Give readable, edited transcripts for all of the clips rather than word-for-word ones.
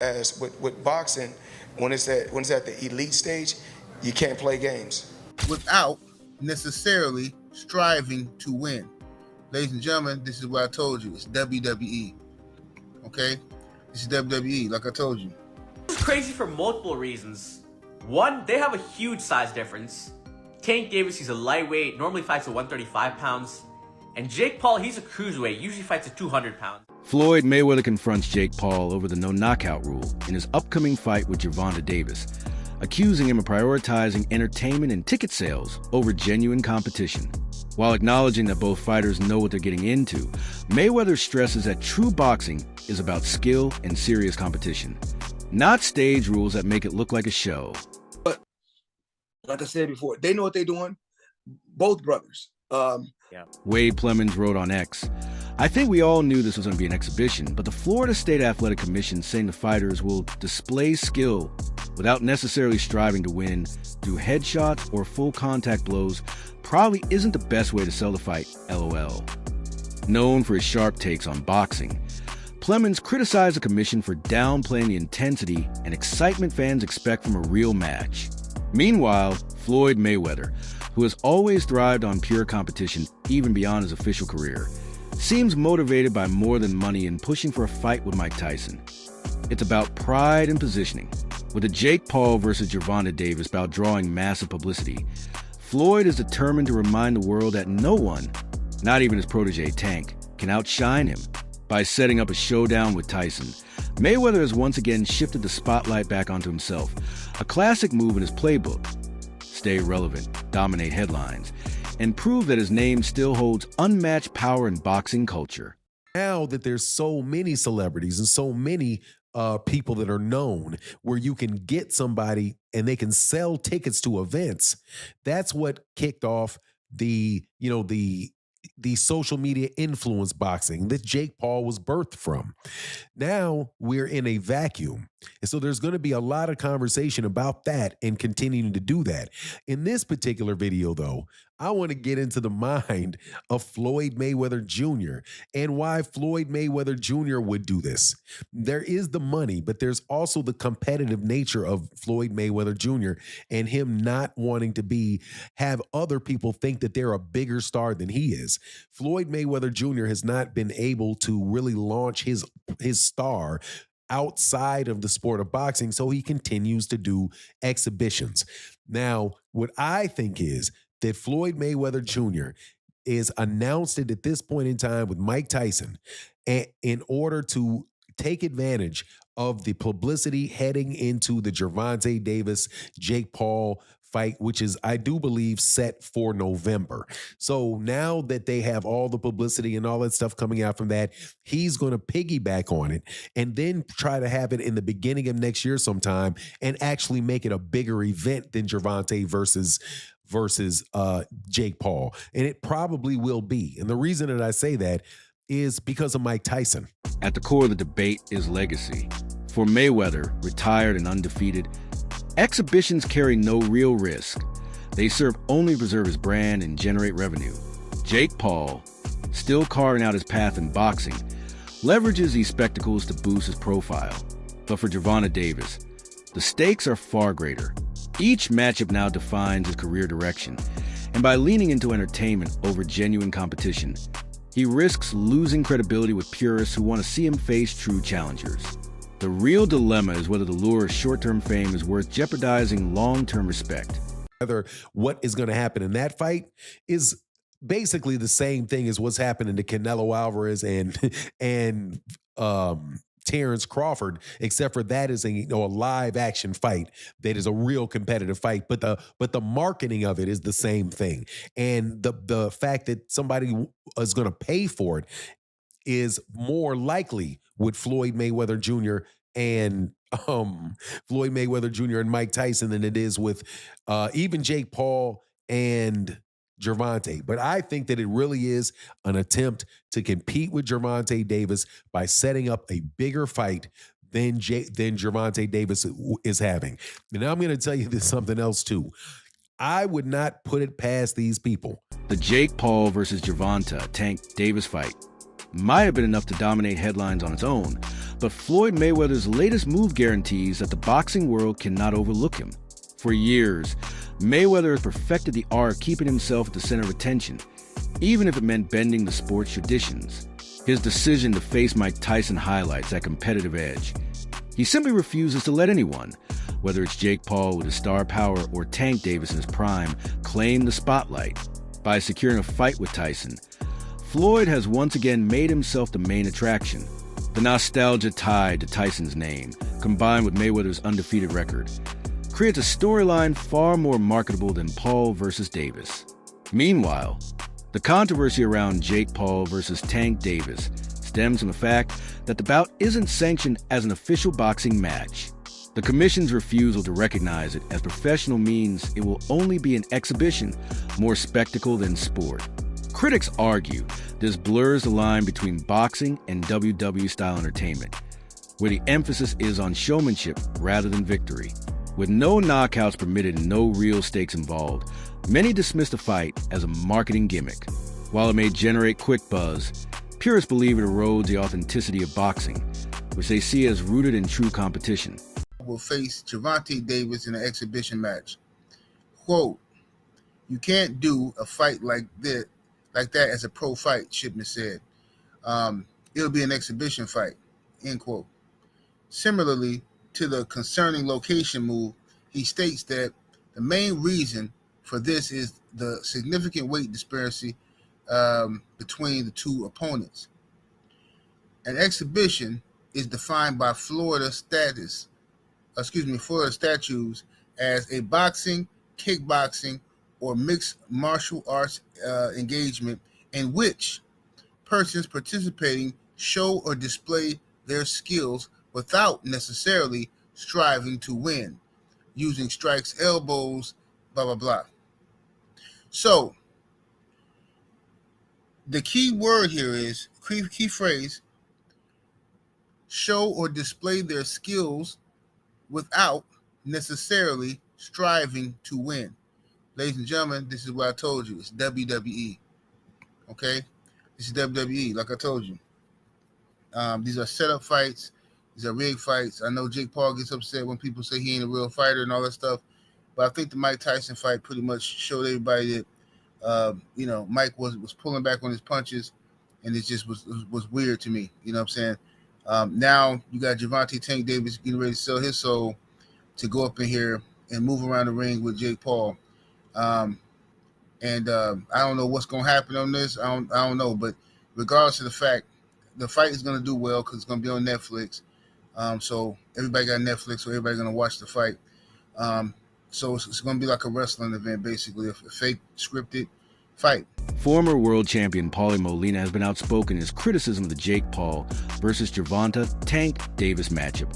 As with boxing, when it's at the elite stage, you can't play games. Without necessarily striving to win. Ladies and gentlemen, this is what I told you. It's WWE. Okay? This is WWE, like I told you. It's crazy for multiple reasons. One, they have a huge size difference. Tank Davis, he's a lightweight, normally fights at 135 pounds. And Jake Paul, he's a cruiserweight, usually fights at 200 pounds. Floyd Mayweather confronts Jake Paul over the no knockout rule in his upcoming fight with Gervonta Davis, accusing him of prioritizing entertainment and ticket sales over genuine competition. While acknowledging that both fighters know what they're getting into, Mayweather stresses that true boxing is about skill and serious competition, not stage rules that make it look like a show. But like I said before, they know what they're doing. Both brothers. Wade Plemons wrote on X, "I think we all knew this was going to be an exhibition, but the Florida State Athletic Commission saying the fighters will display skill without necessarily striving to win through headshots or full contact blows probably isn't the best way to sell the fight, LOL." Known for his sharp takes on boxing, Plemons criticized the commission for downplaying the intensity and excitement fans expect from a real match. Meanwhile, Floyd Mayweather, who has always thrived on pure competition even beyond his official career, seems motivated by more than money and pushing for a fight with Mike Tyson. It's about pride and positioning. With a Jake Paul versus Gervonta Davis bout drawing massive publicity, Floyd is determined to remind the world that no one, not even his protege Tank, can outshine him. By setting up a showdown with Tyson, Mayweather has once again shifted the spotlight back onto himself, a classic move in his playbook. Stay relevant, dominate headlines, and prove that his name still holds unmatched power in boxing culture. Now that there's so many celebrities and so many people that are known where you can get somebody and they can sell tickets to events, that's what kicked off the social media influence boxing that Jake Paul was birthed from. Now we're in a vacuum. And so there's going to be a lot of conversation about that and continuing to do that. In this particular video, though, I want to get into the mind of Floyd Mayweather Jr. and why Floyd Mayweather Jr. would do this. There is the money, but there's also the competitive nature of Floyd Mayweather Jr. and him not wanting to have other people think that they're a bigger star than he is. Floyd Mayweather Jr. has not been able to really launch his star outside of the sport of boxing, so he continues to do exhibitions. Now, what I think is that Floyd Mayweather Jr. is announced it at this point in time with Mike Tyson in order to take advantage of the publicity heading into the Gervonta Davis, Jake Paul fight, which is, I do believe, set for November. So now that they have all the publicity and all that stuff coming out from that, he's going to piggyback on it and then try to have it in the beginning of next year sometime and actually make it a bigger event than Gervonta versus Jake Paul. And it probably will be. And the reason that I say that is because of Mike Tyson. At the core of the debate is legacy. For Mayweather, retired and undefeated, exhibitions carry no real risk. They serve only to preserve his brand and generate revenue. Jake Paul, still carving out his path in boxing, leverages these spectacles to boost his profile. But for Gervonta Davis, the stakes are far greater. Each matchup now defines his career direction, and by leaning into entertainment over genuine competition, he risks losing credibility with purists who want to see him face true challengers. The real dilemma is whether the lure of short-term fame is worth jeopardizing long-term respect. Whether what is going to happen in that fight is basically the same thing as what's happening to Canelo Alvarez and Terrence Crawford, except for that is a live action fight that is a real competitive fight. But the marketing of it is the same thing, and the fact that somebody is going to pay for it is more likely with Floyd Mayweather Jr. and Mike Tyson than it is with even Jake Paul and Gervonta. But I think that it really is an attempt to compete with Gervonta Davis by setting up a bigger fight than Gervonta Davis is having. And I'm going to tell you this something else too. I would not put it past these people. The Jake Paul versus Gervonta Tank Davis fight might have been enough to dominate headlines on its own, but Floyd Mayweather's latest move guarantees that the boxing world cannot overlook him. For years, Mayweather has perfected the art of keeping himself at the center of attention, even if it meant bending the sport's traditions. His decision to face Mike Tyson highlights that competitive edge. He simply refuses to let anyone, whether it's Jake Paul with his star power or Tank Davis in his prime, claim the spotlight. By securing a fight with Tyson, Floyd has once again made himself the main attraction. The nostalgia tied to Tyson's name, combined with Mayweather's undefeated record, creates a storyline far more marketable than Paul versus Davis. Meanwhile, the controversy around Jake Paul versus Tank Davis stems from the fact that the bout isn't sanctioned as an official boxing match. The commission's refusal to recognize it as professional means it will only be an exhibition, more spectacle than sport. Critics argue this blurs the line between boxing and WWE-style entertainment, where the emphasis is on showmanship rather than victory. With no knockouts permitted and no real stakes involved, many dismiss the fight as a marketing gimmick. While it may generate quick buzz, purists believe it erodes the authenticity of boxing, which they see as rooted in true competition. Will face Gervonta Davis in an exhibition match. Quote, "You can't do a fight like that as a pro fight," Shipman said. It'll be an exhibition fight, end quote. Similarly to the concerning location move, he states that the main reason for this is the significant weight disparity between the two opponents. An exhibition is defined by Florida statutes as a boxing, kickboxing, or mixed martial arts engagement in which persons participating show or display their skills without necessarily striving to win, using strikes, elbows, blah, blah, blah. So, the key word here is, key phrase, show or display their skills without necessarily striving to win. Ladies and gentlemen, this is what I told you. It's WWE. Okay? This is WWE, like I told you. These are setup fights. These are rigged fights. I know Jake Paul gets upset when people say he ain't a real fighter and all that stuff, but I think the Mike Tyson fight pretty much showed everybody that, Mike was pulling back on his punches, and it just was weird to me. You know what I'm saying? Now you got Gervonta Tank Davis getting ready to sell his soul to go up in here and move around the ring with Jake Paul. I don't know what's going to happen on this. I don't know, but regardless of the fact, the fight is going to do well because it's going to be on Netflix. So everybody got Netflix, so everybody's going to watch the fight. So it's going to be like a wrestling event, basically, a fake scripted fight. Former world champion Paulie Molina has been outspoken in his criticism of the Jake Paul versus Gervonta Tank Davis matchup,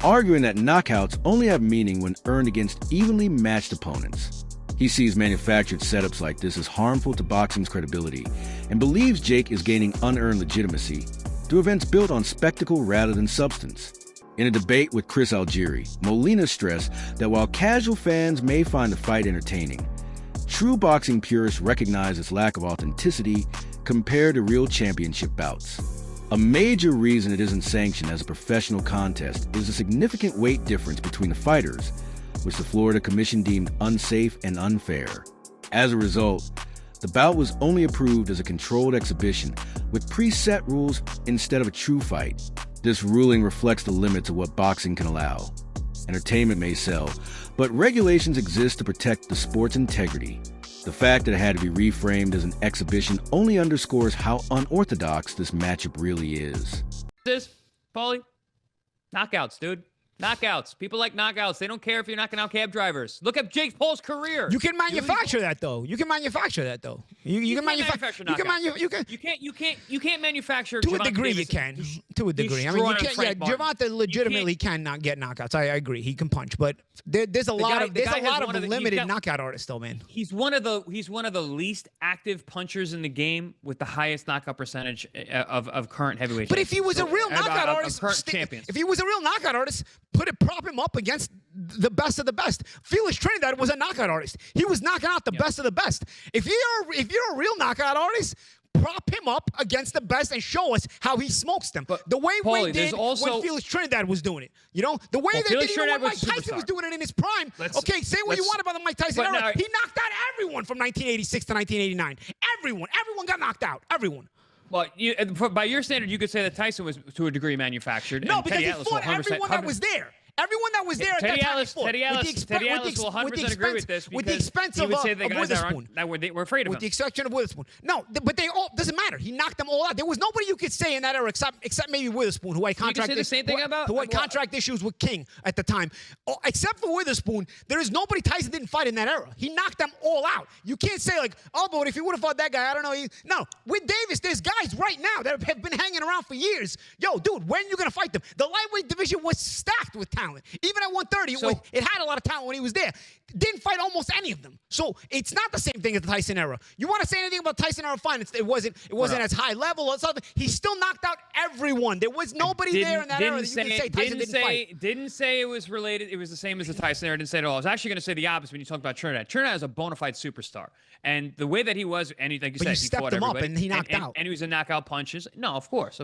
arguing that knockouts only have meaning when earned against evenly matched opponents. He sees manufactured setups like this as harmful to boxing's credibility and believes Jake is gaining unearned legitimacy through events built on spectacle rather than substance. In a debate with Chris Algieri, Molina stressed that while casual fans may find the fight entertaining, true boxing purists recognize its lack of authenticity compared to real championship bouts. A major reason it isn't sanctioned as a professional contest is the significant weight difference between the fighters, which the Florida Commission deemed unsafe and unfair. As a result, the bout was only approved as a controlled exhibition with preset rules instead of a true fight. This ruling reflects the limits of what boxing can allow. Entertainment may sell, but regulations exist to protect the sport's integrity. The fact that it had to be reframed as an exhibition only underscores how unorthodox this matchup really is. Paulie? Knockouts, dude. Knockouts. People like knockouts. They don't care if you're knocking out cab drivers. Look at Jake Paul's career. You can manufacture that though. You can manufacture that though. You can manufacture knockouts. You can't manufacture to a Gervonta degree. Davis. You can to a degree. I mean, you can't. Yeah, Gervonta legitimately cannot get knockouts. I agree. He can punch, but there's a lot of limited knockout artists though, man. He's one of the least active punchers in the game with the highest knockout percentage of current heavyweight. But if he was a real knockout artist, champions. If he was a real knockout artist, prop him up against the best of the best. Felix Trinidad was a knockout artist. He was knocking out the best of the best. If you're a real knockout artist, prop him up against the best and show us how he smokes them. But the way Paulie, Wade did when Felix Trinidad was doing it. You know, the way they did when Mike Tyson was doing it in his prime. Okay, say what you want about the Mike Tyson era. He knocked out everyone from 1986 to 1989. Everyone got knocked out. Everyone. Well, by your standard, you could say that Tyson was, to a degree, manufactured. No, and because Teddy he Atlas fought everyone that was there. Everyone that was there at that time fought. Teddy Atlas will 100% agree with this with the expense of Witherspoon. That were afraid of him. With the exception of Witherspoon. No, but they all, doesn't matter. He knocked them all out. There was nobody you could say in that era except maybe Witherspoon, who had contract issues with King at the time. Except for Witherspoon, there is nobody Tyson didn't fight in that era. He knocked them all out. You can't say like, oh, but if he would have fought that guy, I don't know. No, with Davis, there's guys right now that have been hanging around for years. Yo, dude, when are you going to fight them? The lightweight division was stacked with talent. Even at 130, it had a lot of talent when he was there. Didn't fight almost any of them. So it's not the same thing as the Tyson era. You want to say anything about Tyson era? Fine. It wasn't as high level or something. He still knocked out everyone. There was nobody there in that era that you can say Tyson didn't fight. Didn't say it was related. It was the same as the Tyson era. Didn't say it at all. I was actually going to say the opposite when you talk about Trinidad. Trinidad is a bona fide superstar. And the way that he was, and like you said, he fought him everybody. Up and he knocked out. And he was a knockout punches. No, of course.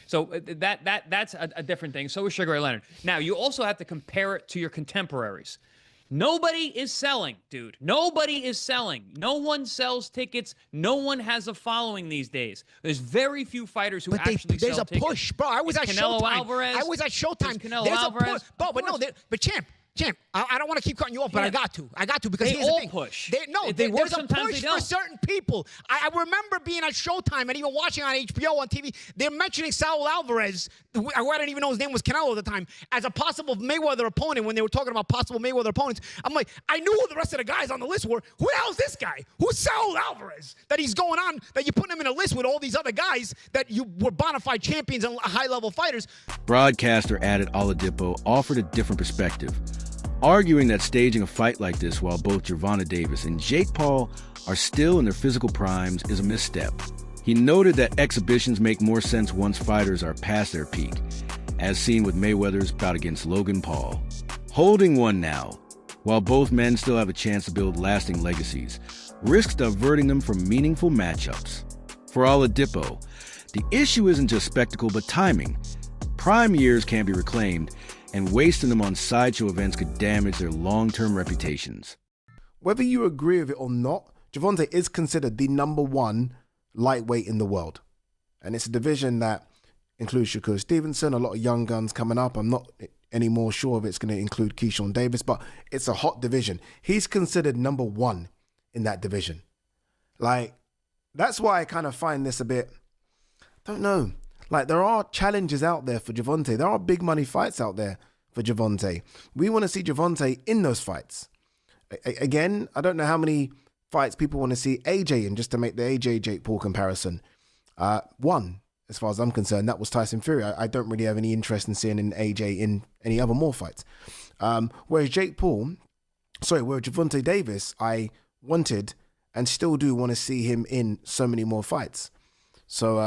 So that's a different thing. So was Sugar Ray Leonard. Now, you also have to compare it to your contemporaries. Nobody is selling, dude. Nobody is selling. No one sells tickets. No one has a following these days. There's very few fighters who actually sell tickets. There's a push, bro. I was at Showtime. Alvarez. I was at Showtime. Canelo Alvarez. But Champ, I don't want to keep cutting you off, but I got to because here's the thing. Push. There's a push for certain people. I remember being at Showtime and even watching on HBO on TV. They're mentioning Saul Alvarez, who I didn't even know his name was Canelo at the time, as a possible Mayweather opponent. When they were talking about possible Mayweather opponents, I'm like, I knew who the rest of the guys on the list were. Who the hell is this guy? Who's Saul Alvarez? That he's going on, that you're putting him in a list with all these other guys that you were bona fide champions and high-level fighters. Broadcaster Added Oladipo offered a different perspective, arguing that staging a fight like this while both Gervonta Davis and Jake Paul are still in their physical primes is a misstep. He noted that exhibitions make more sense once fighters are past their peak, as seen with Mayweather's bout against Logan Paul. Holding one now, while both men still have a chance to build lasting legacies, risks diverting them from meaningful matchups. For Oladipo, the issue isn't just spectacle but timing. Prime years can be reclaimed, and wasting them on sideshow events could damage their long-term reputations. Whether you agree with it or not, Gervonta is considered the #1 lightweight in the world. And it's a division that includes Shakur Stevenson, a lot of young guns coming up. I'm not any more sure if it's going to include Keyshawn Davis, but it's a hot division. He's considered #1 in that division. Like, that's why I kind of find this a bit, don't know. Like, there are challenges out there for Gervonta. There are big money fights out there for Gervonta. We want to see Gervonta in those fights. Again, I don't know how many fights people want to see AJ in, just to make the AJ Jake Paul comparison. One, as far as I'm concerned, that was Tyson Fury. I don't really have any interest in seeing an AJ in any other more fights. Whereas Gervonta Davis, I wanted and still do want to see him in so many more fights. So,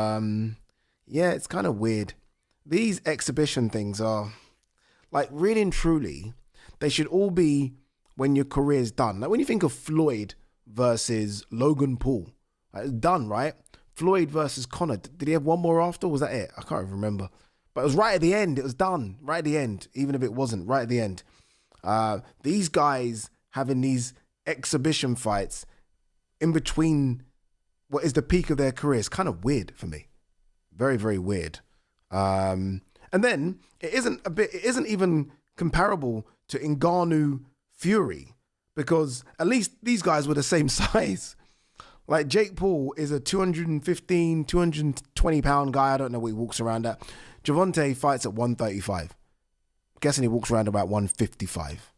yeah, it's kind of weird. These exhibition things are, like, really and truly, they should all be when your career's done. Like, when you think of Floyd versus Logan Paul, it's done, right? Floyd versus Conor. Did he have one more after? Was that it? I can't even remember. But it was right at the end. It was done. Right at the end. Even if it wasn't. Right at the end. These guys having these exhibition fights in between what is the peak of their career is kind of weird for me. Very, very weird. And then it isn't even comparable to Ngannou Fury, because at least these guys were the same size. Like, Jake Paul is a 215, 220 pound guy. I don't know what he walks around at. Gervonta fights at 135. I'm guessing he walks around about 155.